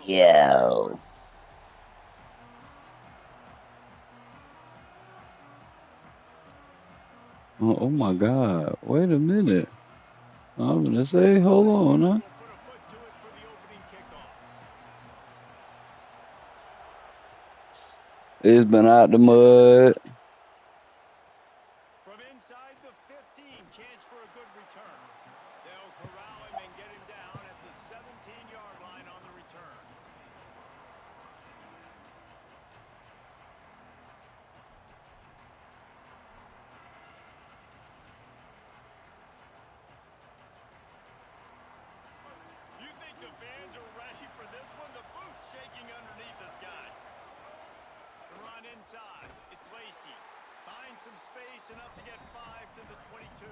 Yo. Oh my God. Wait a minute. I'm gonna say, hold on, huh? It's been out the mud. From inside the 15, chance for a good return. They'll corral him and get him down at the 17-yard line on the return. You think the fans are ready for this one? The booth's shaking underneath us, guys. The run inside. It's Lacey. Finds some space enough to get 5 to the 22.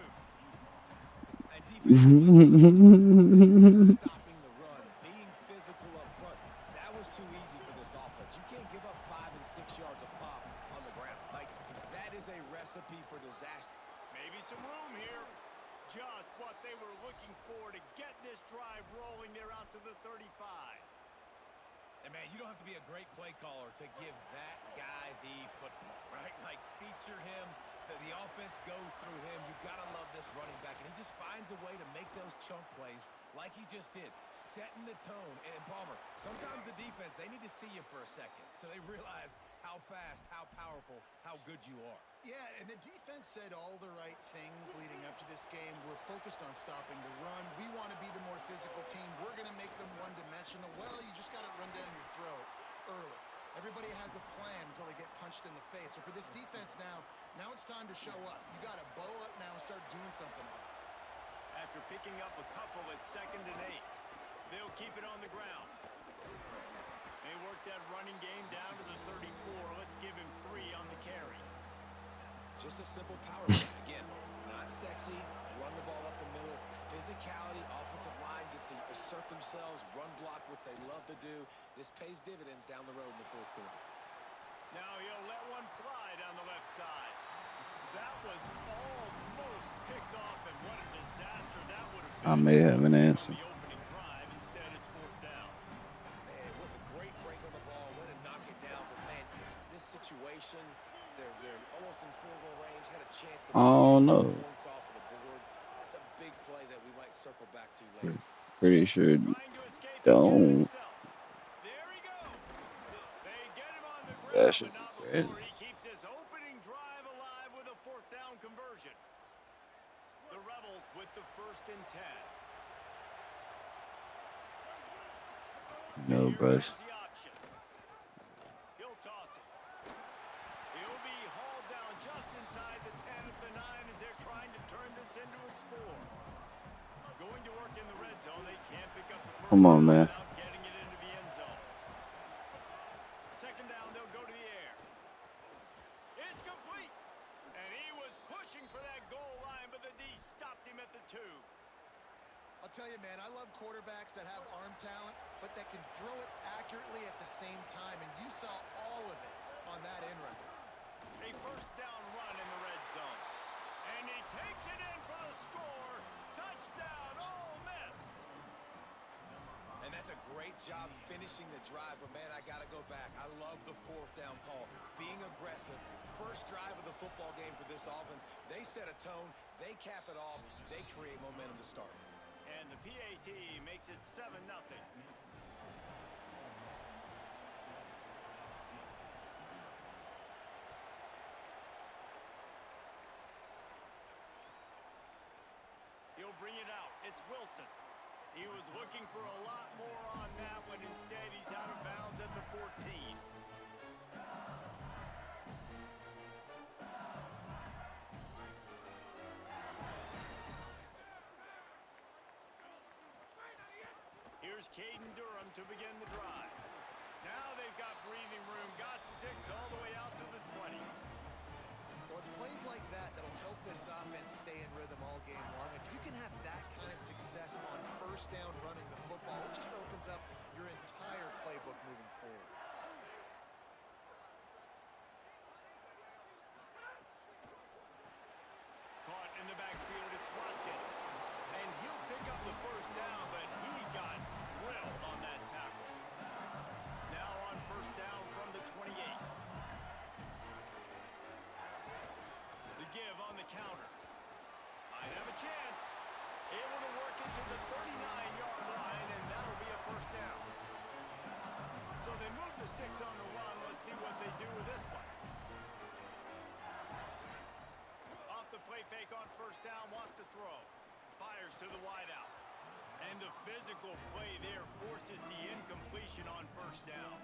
And defensively, one of the most important things is stopping the run, being physical up front. That was too easy for this offense. You can't give up 5 and 6 yards a pop on the ground. Like, that is a recipe for disaster. Maybe some room here. Just what they were looking for to get this drive rolling there out to the 35. And, man, you don't have to be a great play caller to give that guy the football, right? Like, feature him. The offense goes through him. You've got to love this running back. And he just finds a way to make those chunk plays like he just did, setting the tone. And, Palmer, sometimes the defense, they need to see you for a second so they realize how fast, how powerful, how good you are. Yeah, and the defense said all the right things leading up to this game. We're focused on stopping the run. We want to be the more physical team. We're going to make them one-dimensional. Well, you just got to run down your throat early. Everybody has a plan until they get punched in the face. So for this defense now it's time to show up. You got to bow up now and start doing something about it. After picking up a couple at 2nd and 8, they'll keep it on the ground. They work that running game down to the 34. Let's give him 3 on the carry. Just a simple power play. Again, not sexy. Run the ball up the middle. Physicality, offensive line gets to assert themselves, run block, which they love to do. This pays dividends down the road in the 4th quarter. Now he'll let one fly down the left side. That was almost picked off, and what a disaster that would have I been. may have an answer. The opening drive. Instead, it's 4th down. Man, what a great break on the ball. Way to knock it down. But, man, this situation, they're almost in field goal range. Had a chance to maybe Oh take some no. points off of the board. That's a big play that we might circle back to later. Pretty sure Trying to escape and get it don't. himself. There he goes. They get him on the That ground, should but be not before crazy. he keeps his opening drive alive with a 4th down conversion. The Rebels with the 1st and 10. And No, here bro. comes the option. He'll toss it. He'll be hauled down just inside the 10 at the 9 as they're trying to turn this into a score. Going to work in the red zone. They can't pick up the 1st Come on, down man. without getting it into the end zone. 2nd down, they'll go to the air. It's complete. And he was pushing for that goal line, but the D stopped him at the 2. I'll tell you, man, I love quarterbacks that have arm talent, but that can throw it accurately at the same time, and you saw all of it on that end run. A 1st down run in the red zone. And he takes it in for the score. Touchdown, Ole Miss. And that's a great job finishing the drive, but, man, I got to go back. I love the 4th down call. Being aggressive, first drive of the football game for this offense. They set a tone. They cap it off. They create momentum to start. And the PAT makes it 7-0. He'll bring it out. It's Wilson. He was looking for a lot more on that one. Instead, he's out of bounds at the 14. Here's Caden Durham to begin the drive. Now they've got breathing room. Got 6 all the way out to the 20. Well, it's plays like that that'll help this offense stay in rhythm all game long. If you can have that kind of success on 1st down running the football, it just opens up your entire playbook moving forward. Caught in the backfield, it's Watkins. And he'll pick up the 1st down, but he got drilled on that tackle. the play fake on first down, wants to throw. Fires to the wideout. And the physical play there forces the incompletion on first down.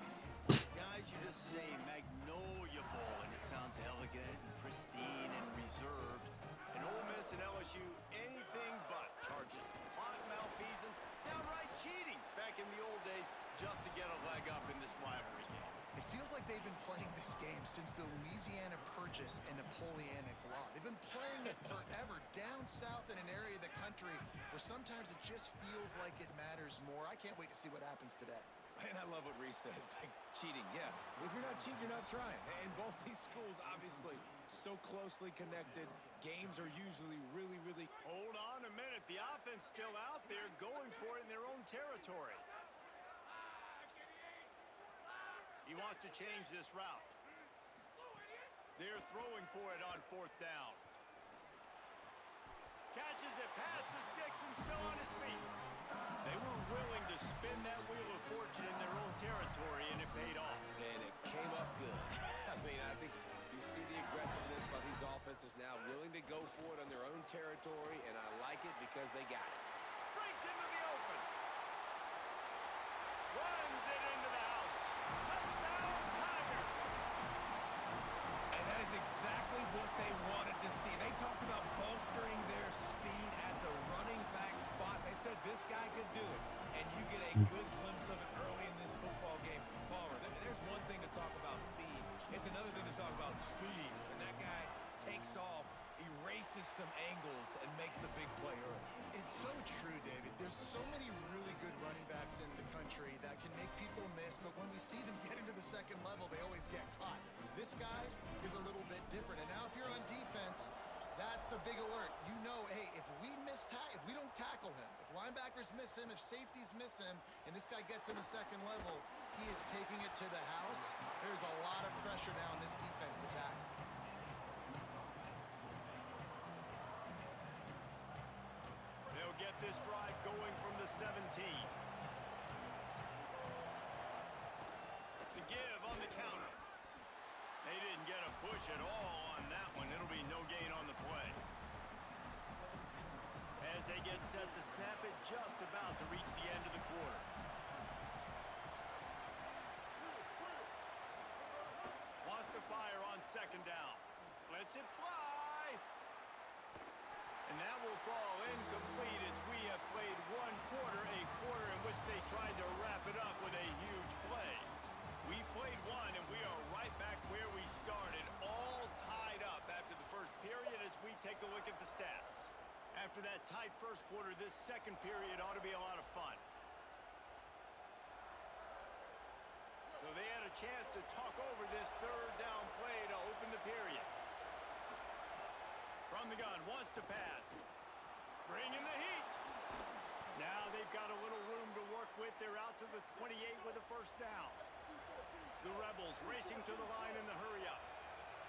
Guys, you just say Magnolia Bowl, and it sounds elegant and pristine and reserved. And Ole Miss and LSU, anything but. Charges clock malfeasance, downright cheating back in the old days just to get a leg up in this rivalry game. It feels like they've been playing this game since the Louisiana Purchase and Napoleonic Law. They've been playing it forever down south in an area of the country where sometimes it just feels like it matters more. I can't wait to see what happens today. And I love what Reese says, like cheating. Yeah, if you're not cheating, you're not trying. And both these schools, obviously, so closely connected. Games are usually really... Hold on a minute. The offense still out there going for it in their own territory. He wants to change this route. They're throwing for it on fourth down. Catches it past the sticks and still on his feet. They were willing to spin that wheel of fortune in their own territory, and it paid off. And it came up good. I mean, I think you see the aggressiveness by these offenses now, willing to go for it on their own territory, and I like it because they got it. Breaks into the open. Runs it into the house. Touchdown, Tigers. And that is exactly what they wanted to see. They talked about bolstering their speed at the running back spot. They said this guy could do it, and you get a good glimpse of it early in this football game. Palmer, there's one thing to talk about speed. It's another thing to talk about speed. And that guy takes off, erases some angles, and makes the big play early. It's so true, David. There's so many really good running backs in the country that can make people miss, but when we see them get into the second level, they always get caught. This guy is a little bit different. And now if you're on defense, that's a big alert. You know, hey, if we don't tackle him, if linebackers miss him, if safeties miss him, and this guy gets in the second level, he is taking it to the house. There's a lot of pressure now in this defense to tackle. They'll get this drive going from the 17. The give on the counter. They didn't get a push at all on that one. It'll be no gain on the play. As they get set to snap it, just about to reach the end of the quarter. Wants to fire on second down. Lets it fly. And that will fall incomplete as we have played one quarter, a quarter in which they tried to wrap it up with a huge play. We've played one, and we are right back where we started, all tied up after the first period as we take a look at the stats. After that tight first quarter, this second period ought to be a lot of fun. So they had a chance to talk over this third down play to open the period. From the gun, wants to pass. Bringing the heat. Now they've got a little room to work with. They're out to the 28 with a first down. The Rebels racing to the line in the hurry-up.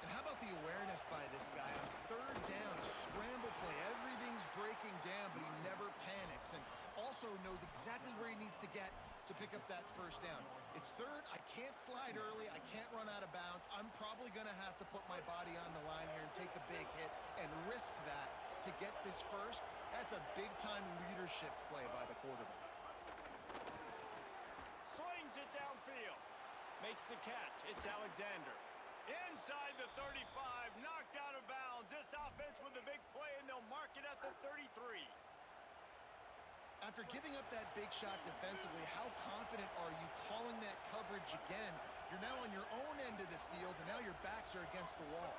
And how about the awareness by this guy on third down, a scramble play. Everything's breaking down, but he never panics and also knows exactly where he needs to get to pick up that first down. It's third. I can't slide early. I can't run out of bounds. I'm probably going to have to put my body on the line here and take a big hit and risk that to get this first. That's a big-time leadership play by the quarterback. Slings it downfield. Makes the catch. It's Alexander. Inside the 35, knocked out of bounds. This offense with a big play, and they'll mark it at the 33. After giving up that big shot defensively, how confident are you calling that coverage again? You're now on your own end of the field, and now your backs are against the wall.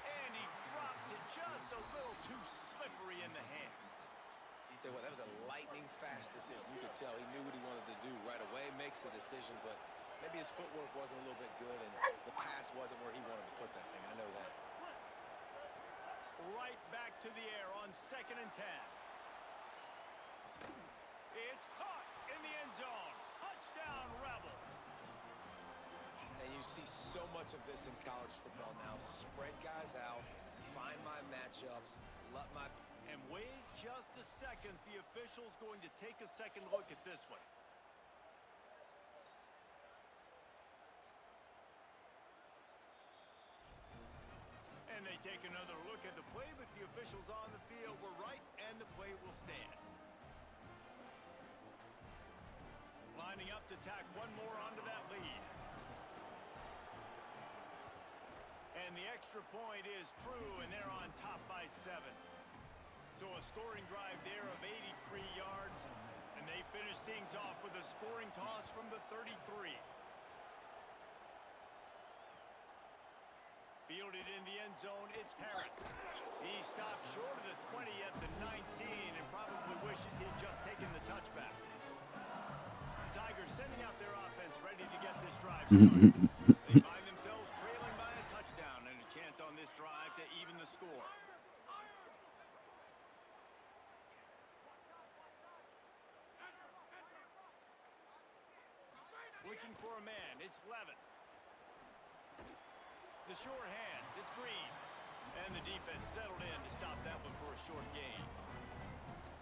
And he drops it just a little too slippery in the hands. Tell you what, that was a lightning-fast decision. You could tell he knew what he wanted to do right away, makes the decision, but maybe his footwork wasn't a little bit good, and the pass wasn't where he wanted to put that thing. I know that. Right back to the air on 2nd and 10. It's caught in the end zone. Touchdown, Rebels. And you see so much of this in college football now. Spread guys out, find my matchups, let my... And wait just a second. The official's going to take a second look at this one. take another look at the play, but the officials on the field were right, and the play will stand. Lining up to tack one more onto that lead. And the extra point is true, and they're on top by 7. So a scoring drive there of 83 yards, and they finish things off with a scoring toss from the 33. Fielded in the end zone, it's Harris. He stopped short of the 20 at the 19 and probably wishes he had just taken the touchback. The Tigers sending out their offense ready to get this drive started. They find themselves trailing by a touchdown and a chance on this drive to even the score. Looking for a man, it's Levin. The sure hands, it's Green. And the defense settled in to stop that one for a short gain.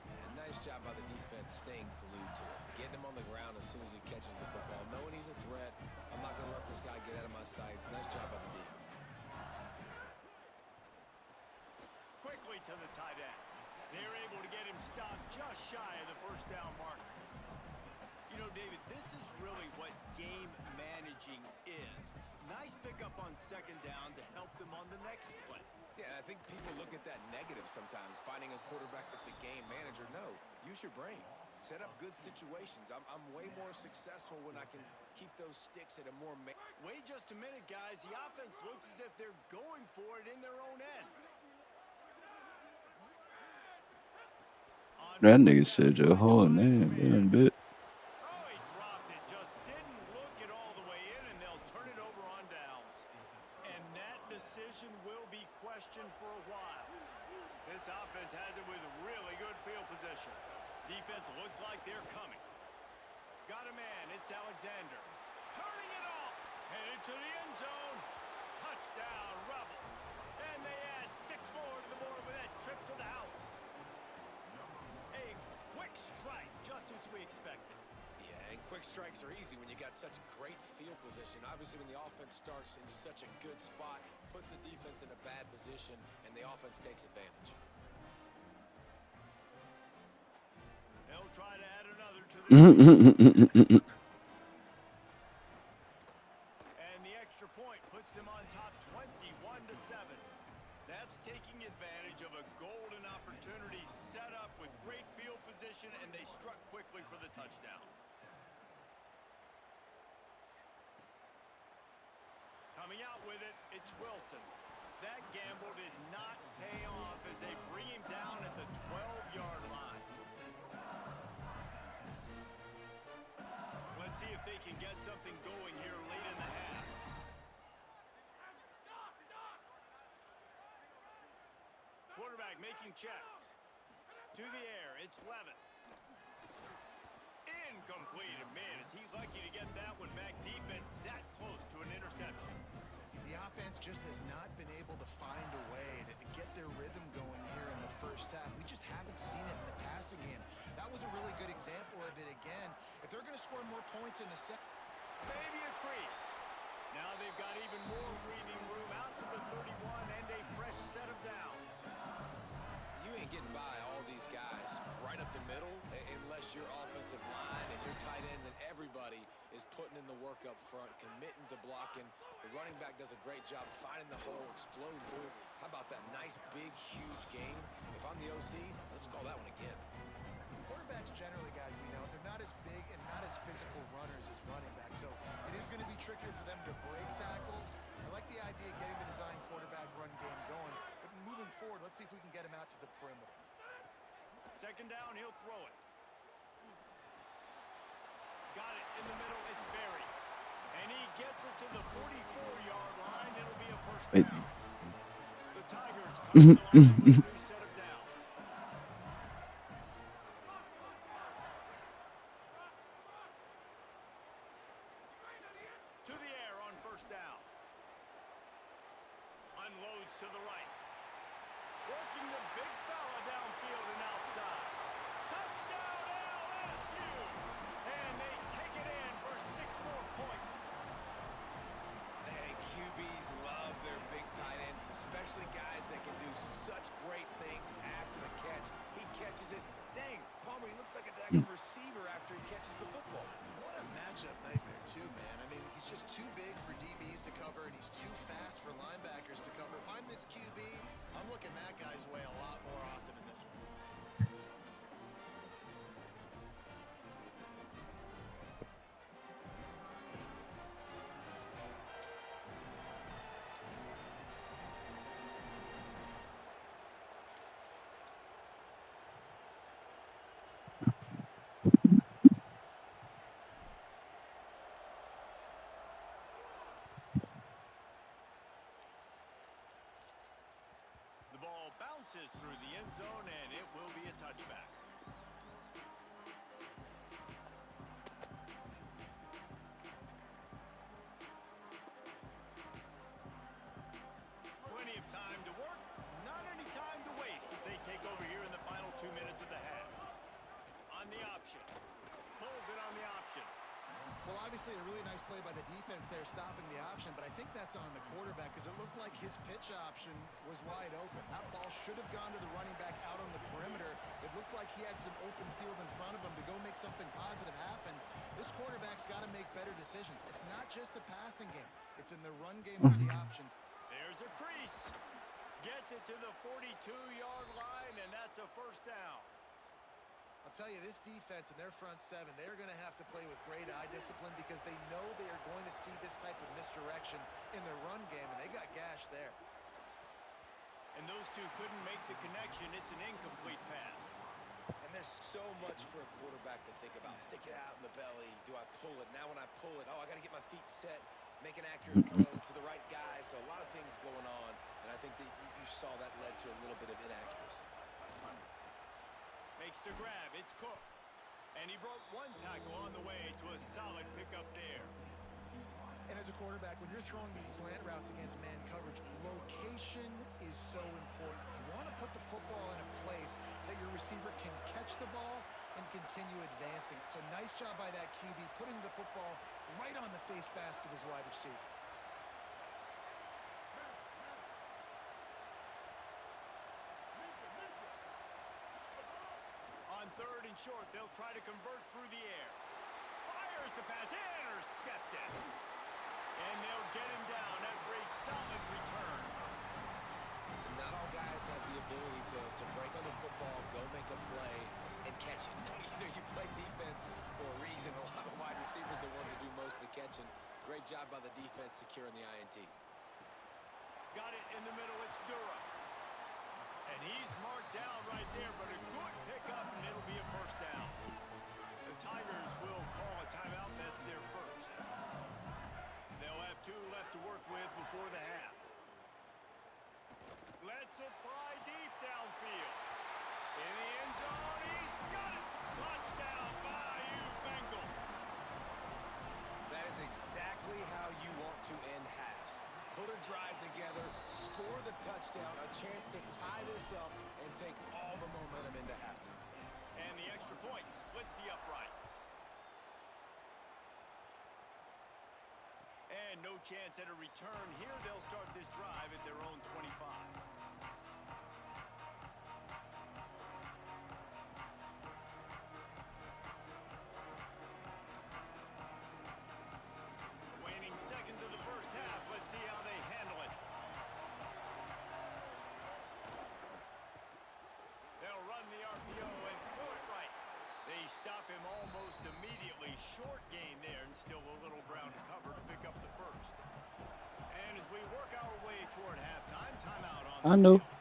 And nice job by the defense staying glued to him. Getting him on the ground as soon as he catches the football. Knowing he's a threat. I'm not going to let this guy get out of my sights. Nice job by the D. Quickly to the tight end. They're able to get him stopped just shy of the first down marker. You know, David, this is really what game managing is. Nice pickup on second down to help them on the next play. Yeah, I think people look at that negative sometimes, finding a quarterback that's a game manager. No, use your brain. Set up good situations. I'm way more successful when I can keep those sticks at a more... Wait just a minute, guys. The offense looks as if they're going for it in their own end. That nigga said your whole name in a bit. Oh, he dropped it. Just didn't look it all the way in, and they'll turn it over on downs. And that decision will be questioned for a while. This offense has it with really good field position. Defense looks like they're coming. Got a man. It's Alexander. Turning it off. Headed to the end zone. Touchdown, Rebels. And they add 6 more to the board with that trip to the house. A quick strike, just as we expected. Yeah, and quick strikes are easy when you got such great field position. Obviously, when the offense starts in such a good spot, puts the defense in a bad position, and the offense takes advantage. They'll try to add another to the and the extra point puts them on top 21-7. That's taking advantage of a golden opportunity set up with great field position, and they struck quickly for the touchdown. Coming out with it, it's Wilson. That gamble did not pay off as they bring him down at the 12-yard line. Let's see if they can get something going here late in the half. Quarterback making checks. To the air, it's Levin. Incomplete. Man, is he lucky to get that one back. Defense that close to an interception. The offense just has not been able to find a way to get their rhythm going here in the first half. We just haven't seen it in the passing game. That was a really good example of it again. If they're going to score more points in the second... Maybe a crease. Now they've got even more breathing room out to the 31 and a fresh set of downs. You ain't getting by all these guys right up the middle unless your offensive line and your tight ends and everybody is putting in the work up front, committing to blocking. The running back does a great job finding the hole, exploding through. How about that nice, big, huge game? If I'm the OC, let's call that one again. Quarterbacks generally, guys, we know, they're not as big and not as physical runners as running backs, so it is going to be trickier for them to break tackles. I like the idea of getting the design quarterback run game going, but moving forward, let's see if we can get him out to the perimeter. Second down, he'll throw it. Got it in the middle, it's Barry. And he gets it to the 44-yard line. It'll be a first down. The Tigers coming along with a new set of downs. To the air on first down. Unloads to the right. Working the big fella downfield and outside. Touchdown LSU! And they take it in for 6 more points. Hey, QBs love their big tight ends, especially especially guys that can do such great things after the catch. He catches it. Dang, Palmer, he looks like a daggone receiver after he catches the football. What a matchup nightmare, too, man. I mean, he's just too big for DBs to cover, and he's too fast for linebackers to cover. If I'm this QB, I'm looking that guy's way a lot more often in this one. The ball bounces through the end zone, and it will be a touchback. Plenty of time to work, not any time to waste as they take over here in the final 2 minutes of the half. On the option. Pulls it on the option. Well, obviously a really nice play by the defense there stopping the option, but I think that's on the quarterback because it looked like his pitch option was wide open. That ball should have gone to the running back out on the perimeter. It looked like he had some open field in front of him to go make something positive happen. This quarterback's got to make better decisions. It's not just the passing game. It's in the run game with the option. There's a crease. Gets it to the 42-yard line, and that's a first down. I'll tell you, this defense and their front seven, they're going to have to play with great eye discipline because they know they are going to see this type of misdirection in their run game, and they got gashed there. And those two couldn't make the connection. It's an incomplete pass. And there's so much for a quarterback to think about. Stick it out in the belly. Do I pull it? Now when I pull it, oh, I got to get my feet set. Make an accurate throw to the right guy. So a lot of things going on, and I think that you saw that led to a little bit of inaccuracy. Makes the grab. It's Cook. And he broke one tackle on the way to a solid pickup there. And as a quarterback, when you're throwing these slant routes against man coverage, location is so important. You want to put the football in a place that your receiver can catch the ball and continue advancing. So nice job by that QB, putting the football right on the face mask of his wide receiver. On third and short, they'll try to convert through the air. Fires the pass, intercepted. And they'll get him down after a solid return. And not all guys have the ability to break on the football, go make a play, and catch it. You play defense for a reason. A lot of wide receivers are the ones that do most of the catching. Great job by the defense securing the INT. Got it in the middle, it's Durham. And he's marked down right there, but a good pickup, and it'll be a first down. The Tigers will call a timeout. That's their first. They'll have 2 left to work with before the half. Lets it fly deep downfield. In the end zone, he's got it. Touchdown, Bayou Bengals. That is exactly how you want to end halves. Put a drive together, score the touchdown, a chance to tie this up and take all the momentum into halftime. And the extra point splits the uprights. And no chance at a return here. They'll start this drive at their own 25. Waning seconds of the first half. Let's see how they handle it. They'll run the RPO and throw it right. They stop him almost immediately. Short gain there, and still a little ground to cover to pick up the first. And as we work our way toward halftime, timeout on the I know. field.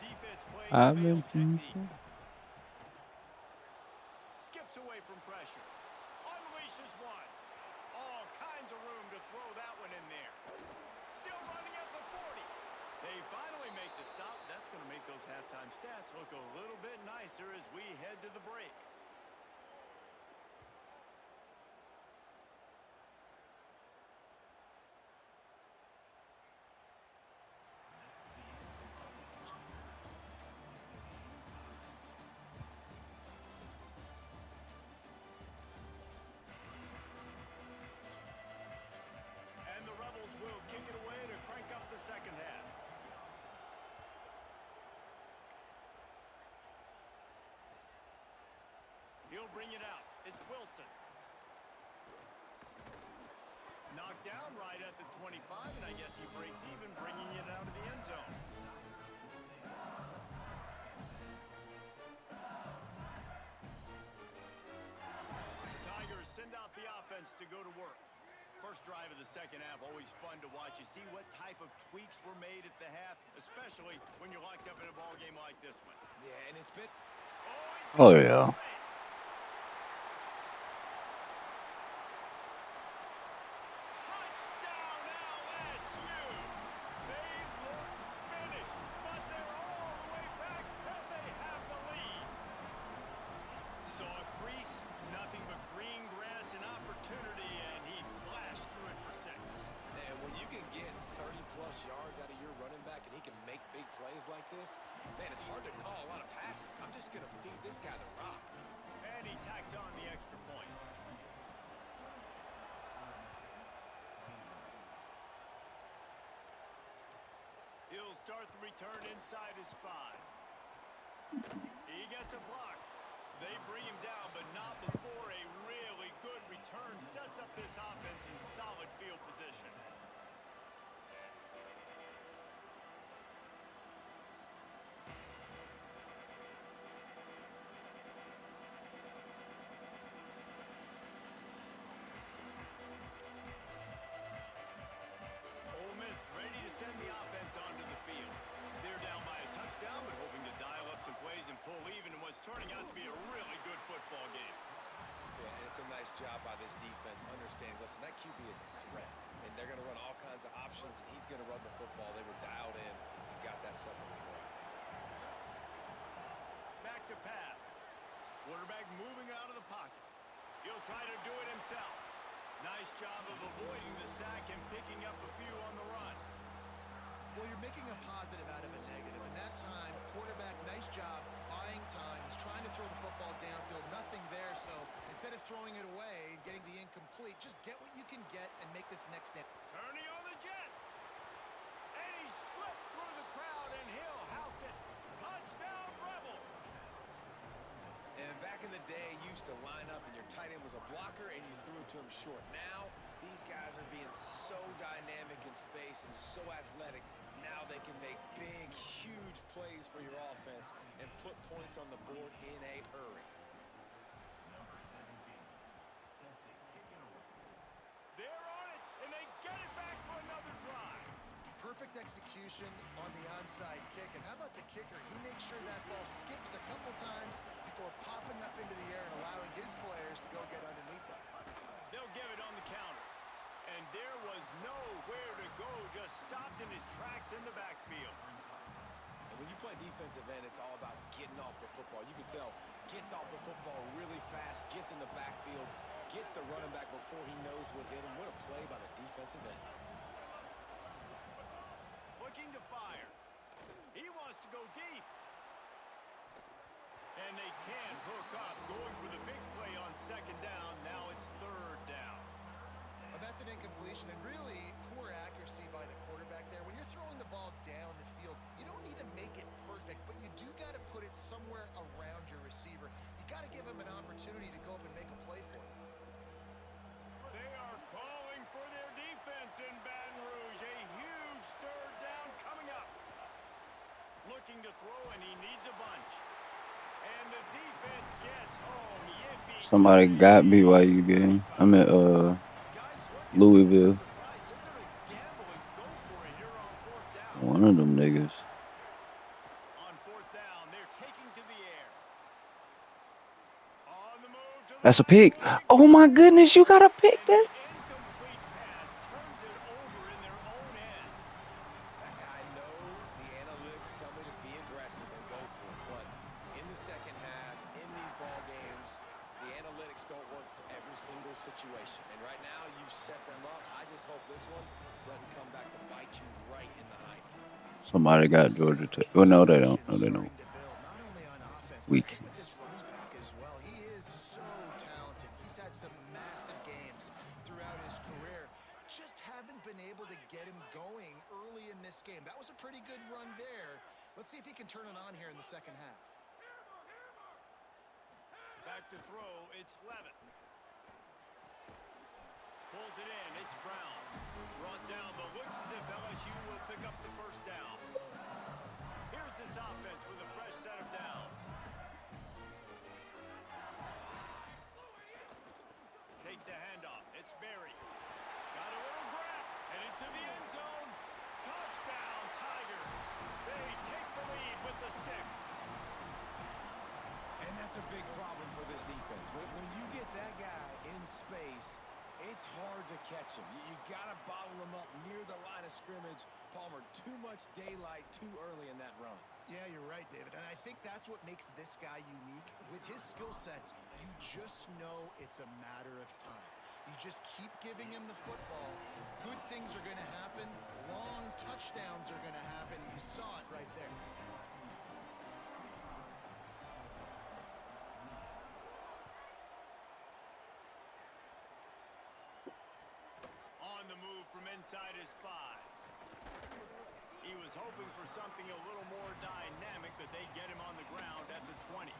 Defense playing I've failed been. technique. Skips away from pressure. Unleashes one. All kinds of room to throw that one in there. Still running at the 40. They finally make the stop. That's going to make those halftime stats look a little bit nicer as we head to the break. And the Rebels will kick it away to crank up the second half. He'll bring it out. It's Wilson. Knocked down right at the 25, and I guess he breaks even, bringing it out of the end zone. The Tigers send out the offense to go to work. First drive of the second half, always fun to watch. You see what type of tweaks were made at the half, especially when you're locked up in a ball game like this one. Yeah, and it's been... Oh, he's Oh got some yeah. space. Touchdown LSU. They look finished, but they're all the way back, and they have the lead. Saw a crease, nothing but green grass and opportunity, and he flashed through it for 6. And when you can get 30-plus yards out of your running back and he can make big plays like this, man, it's hard to call a lot of passes. I'm just going to feed this guy the rock. And he tacks on the extra point. He'll start the return inside his 5. He gets a block. They bring him down, but not before a really good return sets up this offense in solid field position. Ole Miss ready to send the offense onto the field. They're down by a touchdown, but hoping to dial up some plays and pull even in what's turning out to be a really good football game. Yeah, and it's a nice job by this defense understanding, listen, that QB is a threat, and they're going to run all kinds of options, and he's going to run the football. They were dialed in and got that second to go. Back to pass. Quarterback moving out of the pocket. He'll try to do it himself. Nice job of avoiding the sack and picking up a few on the run. Well, you're making a positive out of a negative, and that time, quarterback, nice job, buying time. He's trying to throw the football downfield, nothing there, so instead of throwing it away and getting the incomplete, just get what you can get and make this next step. Turning on the Jets. And he slipped through the crowd, and he'll house it. Touchdown, Rebels. And back in the day, you used to line up and your tight end was a blocker and you threw it to him short. Now, these guys are being so dynamic in space and so athletic. Now they can make big, huge plays for your offense and put points on the board in a hurry. They're on it, and they get it back for another drive. Perfect execution on the onside kick, and how about the kicker? He makes sure that ball skips a couple times before popping up into the air and allowing his players to go get underneath it. They'll give it on the counter. And there was nowhere to go, just stopped in his tracks in the backfield. And when you play defensive end, it's all about getting off the football. You can tell, gets off the football really fast, gets in the backfield, gets the running back before he knows what hit him. What a play by the defensive end. Looking to fire. He wants to go deep. And they can't hook up, going for the big play on second down. Now it's third down. Well, that's an incompletion, and really poor accuracy by the quarterback there. When you're throwing the ball down the field, you don't need to make it perfect, but you do got to put it somewhere around your receiver. You got to give him an opportunity to go up and make a play for him. They are calling for their defense in Baton Rouge. A huge third down coming up. Looking to throw, and he needs a bunch. And the defense gets home. Yippee. Somebody got BYU game. I'm at Louisville. One of them niggas. On fourth down, they're taking to the air. On the move to the That's a pick. Oh my goodness, you got a pick and the that? incomplete pass turns it over in their own end. I know the analytics tell me to be aggressive and go for it, but in the second half, in these ball games, the analytics don't work for every single situation. And right now, you've set them up. I just hope this one doesn't come back to bite you right in the hiney. Somebody got Georgia Tech. Well, no, they don't. No, they don't. Not only on offense, but I Weak. think with this running back as well. He is so talented. He's had some massive games throughout his career. Just haven't been able to get him going early in this game. That was a pretty good run there. Let's see if he can turn it on here in the second half. Back to to throw. It's Levitt. Pulls it in. It's Brown. Brought down, but looks as if LSU will pick up the first down. Here's this offense with a fresh set of downs. Takes a handoff. It's Berry. Got a little grab. And into the end zone. Touchdown, Tigers. They take the lead with the 6. And that's a big problem for this defense. When you get that guy in space, it's hard to catch him. You got to bottle him up near the line of scrimmage. Palmer, too much daylight too early in that run. Yeah, you're right, David. And I think that's what makes this guy unique. With his skill sets, you just know it's a matter of time. You just keep giving him the football. Good things are going to happen. Long touchdowns are going to happen. You saw it right there. On the move from inside his 5. He was hoping for something a little more dynamic, but they get him on the ground at the 20.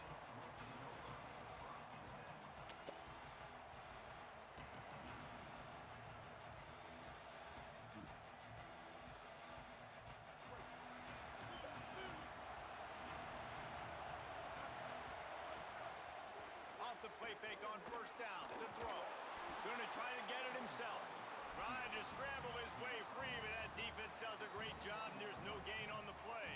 Off the play fake on first down. The throw. Going to try to get it himself. Trying to scramble his way free, but that defense does a great job, and there's no gain on the play.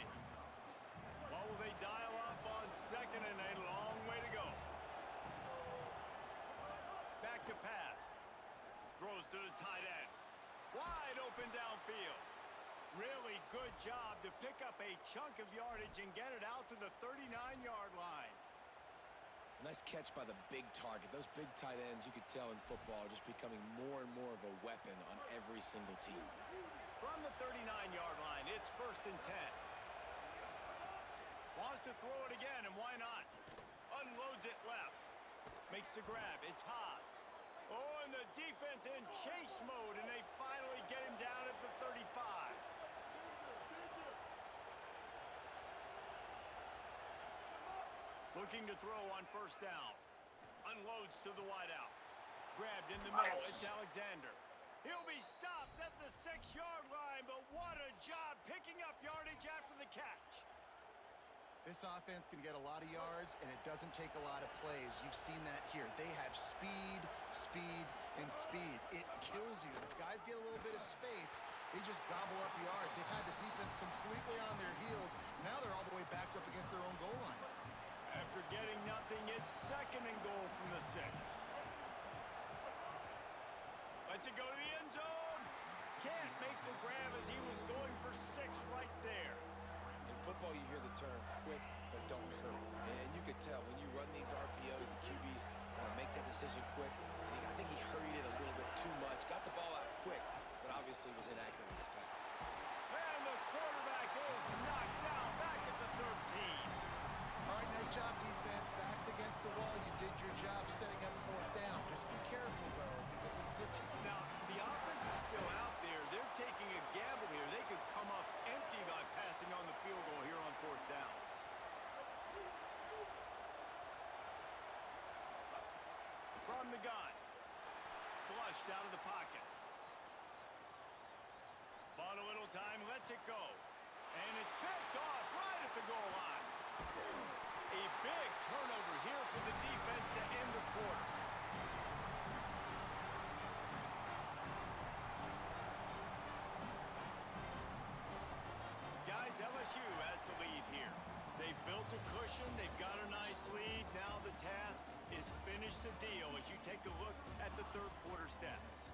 What will they dial up on second and a long way to go? Back to pass. Throws to the tight end. Wide open downfield. Really good job to pick up a chunk of yardage and get it out to the 39-yard line. Nice catch by the big target. Those big tight ends, you could tell in football, are just becoming more and more of a weapon on every single team. From the 39-yard line, it's 1st and 10. Wants to throw it again, and why not? Unloads it left. Makes the grab. It's Haas. Oh, and the defense in chase mode, and they finally get him down at the 35. Looking to throw on first down. Unloads to the wideout. Grabbed in the middle. It's Alexander. He'll be stopped at the 6-yard line, but what a job picking up yardage after the catch. This offense can get a lot of yards, and it doesn't take a lot of plays. You've seen that here. They have speed, speed, and speed. It kills you. If guys get a little bit of space, they just gobble up yards. They've had the defense completely on their heels. Now they're all the way backed up against their own goal line. After getting nothing, it's 2nd and goal from the 6. Lets it go to the end zone. Can't make the grab as he was going for 6 right there. In football, you hear the term quick, but don't hurry. And you could tell when you run these RPOs, the QBs want to make that decision quick. And I think he hurried it a little bit too much. Got the ball out quick, but obviously was inaccurate in his pass. And the quarterback is knocked down back at the 13. All right, nice job, defense. Backs against the wall. You did your job setting up 4th down. Just be careful, though, because this is a team. Now, the offense is still out there. They're taking a gamble here. They could come up empty by passing on the field goal here on 4th down. From the gun. Flushed out of the pocket. Bought a little time, lets it go. And it's picked off right at the goal line. A big turnover here for the defense to end the quarter. Guys, LSU has the lead here. They've built a cushion. They've got a nice lead. Now the task is finish the deal as you take a look at the 3rd quarter stats.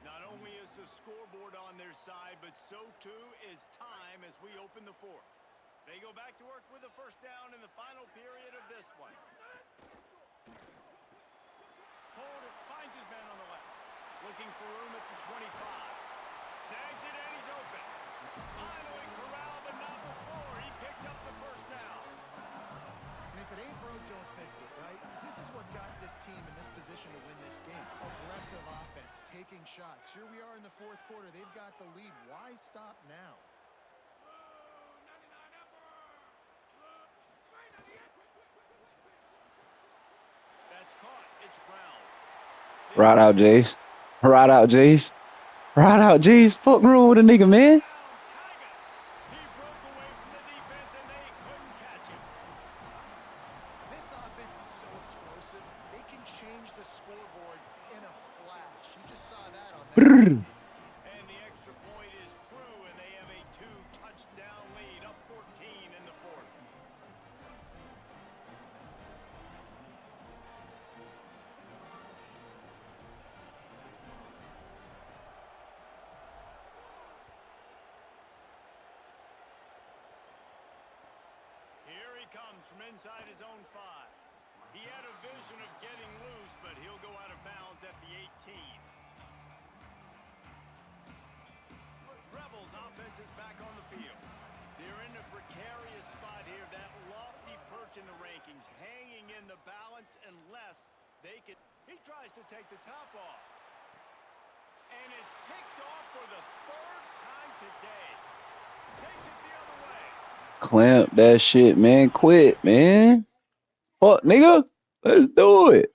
Not only is the scoreboard on their side, but so too is time as we open the 4th. They go back to work with a first down in the final period of this one. Holder finds his man on the left. Looking for room at the 25. Snags it and he's open. Finally corralled, but not before he picked up the first down. And if it ain't broke, don't fix it, right? This is what got this team in this position to win this game. Aggressive offense, taking shots. Here we are in the 4th quarter. They've got the lead. Why stop now? That's Ride out, Jace. Ride out, Jace. Ride out, Jace. Fuck wrong with a nigga, man. He broke away from the defense and they couldn't catch him. This offense is so explosive, they can change the scoreboard in a flash. You just saw that on that. Brrr. And the extra point is true, and they have a 2-touchdown lead, up 14 in the fourth. Here he comes from inside his own 5. He had a vision of getting loose, but he'll go out of bounds at the 18. Rebels offense is back on the field. They're in a precarious spot here, that lofty perch in the rankings, hanging in the balance unless they can. He tries to take the top off. And it's picked off for the 3rd time today. Takes it the other way. Clamp that shit, man. Quit, man. Fuck, nigga. Let's do it.